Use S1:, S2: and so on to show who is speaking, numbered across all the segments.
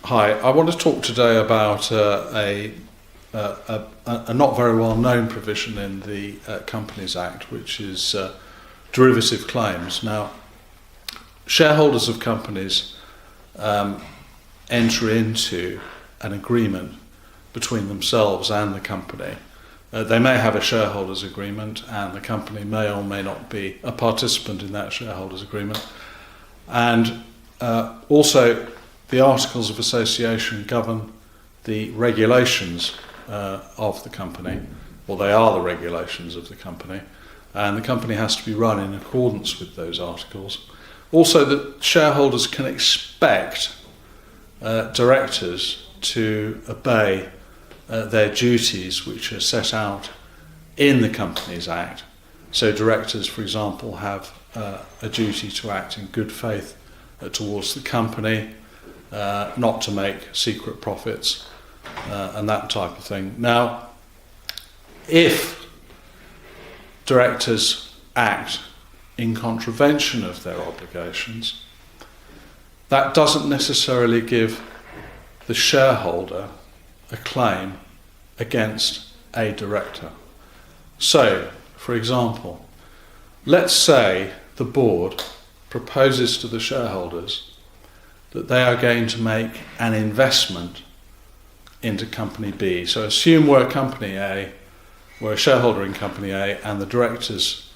S1: Hi, I want to talk today about a not very well known provision in the Companies Act, which is derivative claims. Now, shareholders of companies enter into an agreement between themselves and the company. They may have a shareholders agreement, and the company may or may not be a participant in that shareholders agreement. And also, the Articles of Association govern the regulations of the company, or they are the regulations of the company, and the company has to be run in accordance with those articles. Also, that shareholders can expect directors to obey their duties which are set out in the Companies Act. So directors, for example, have a duty to act in good faith towards the company, not to make secret profits, and that type of thing. Now, if directors act in contravention of their obligations, that doesn't necessarily give the shareholder a claim against a director. So, for example, let's say the board proposes to the shareholders that they are going to make an investment into Company B. So assume we're Company A, we're a shareholder in Company A, and the directors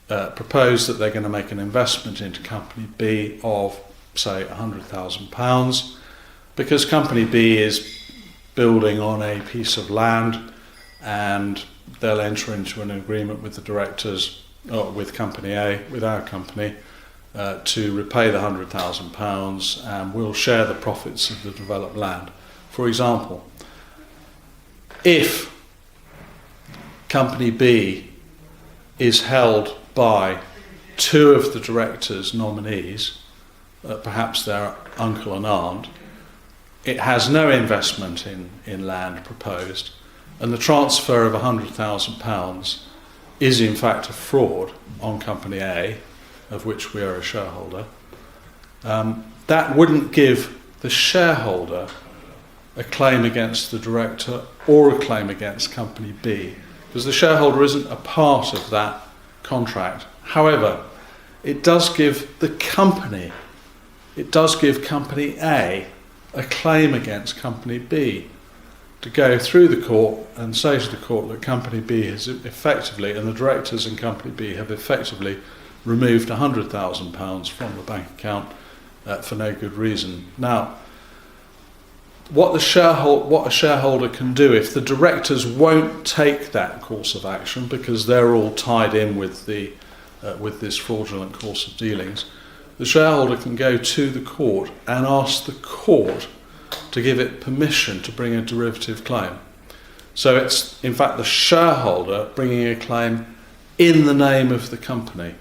S1: propose that they're going to make an investment into Company B of, say, £100,000, because Company B is building on a piece of land, and they'll enter into an agreement with the directors, or with Company A, with our company, to repay the £100,000, and we'll share the profits of the developed land. For example, if Company B is held by two of the directors' nominees, perhaps their uncle and aunt, it has no investment in land proposed, and the transfer of £100,000 is in fact a fraud on Company A, of which we are a shareholder. That wouldn't give the shareholder a claim against the director or a claim against Company B, because the shareholder isn't a part of that contract. However, it does give the company, it does give Company A a claim against Company B to go through the court and say to the court that Company B has effectively, and the directors in Company B have effectively removed £100,000 from the bank account for no good reason. Now, what a shareholder can do, if the directors won't take that course of action because they're all tied in with this fraudulent course of dealings, the shareholder can go to the court and ask the court to give it permission to bring a derivative claim. So it's in fact the shareholder bringing a claim in the name of the company.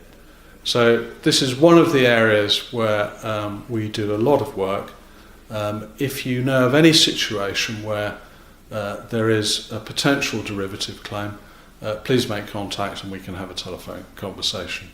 S1: So this is one of the areas where we do a lot of work. If you know of any situation where there is a potential derivative claim, please make contact and we can have a telephone conversation.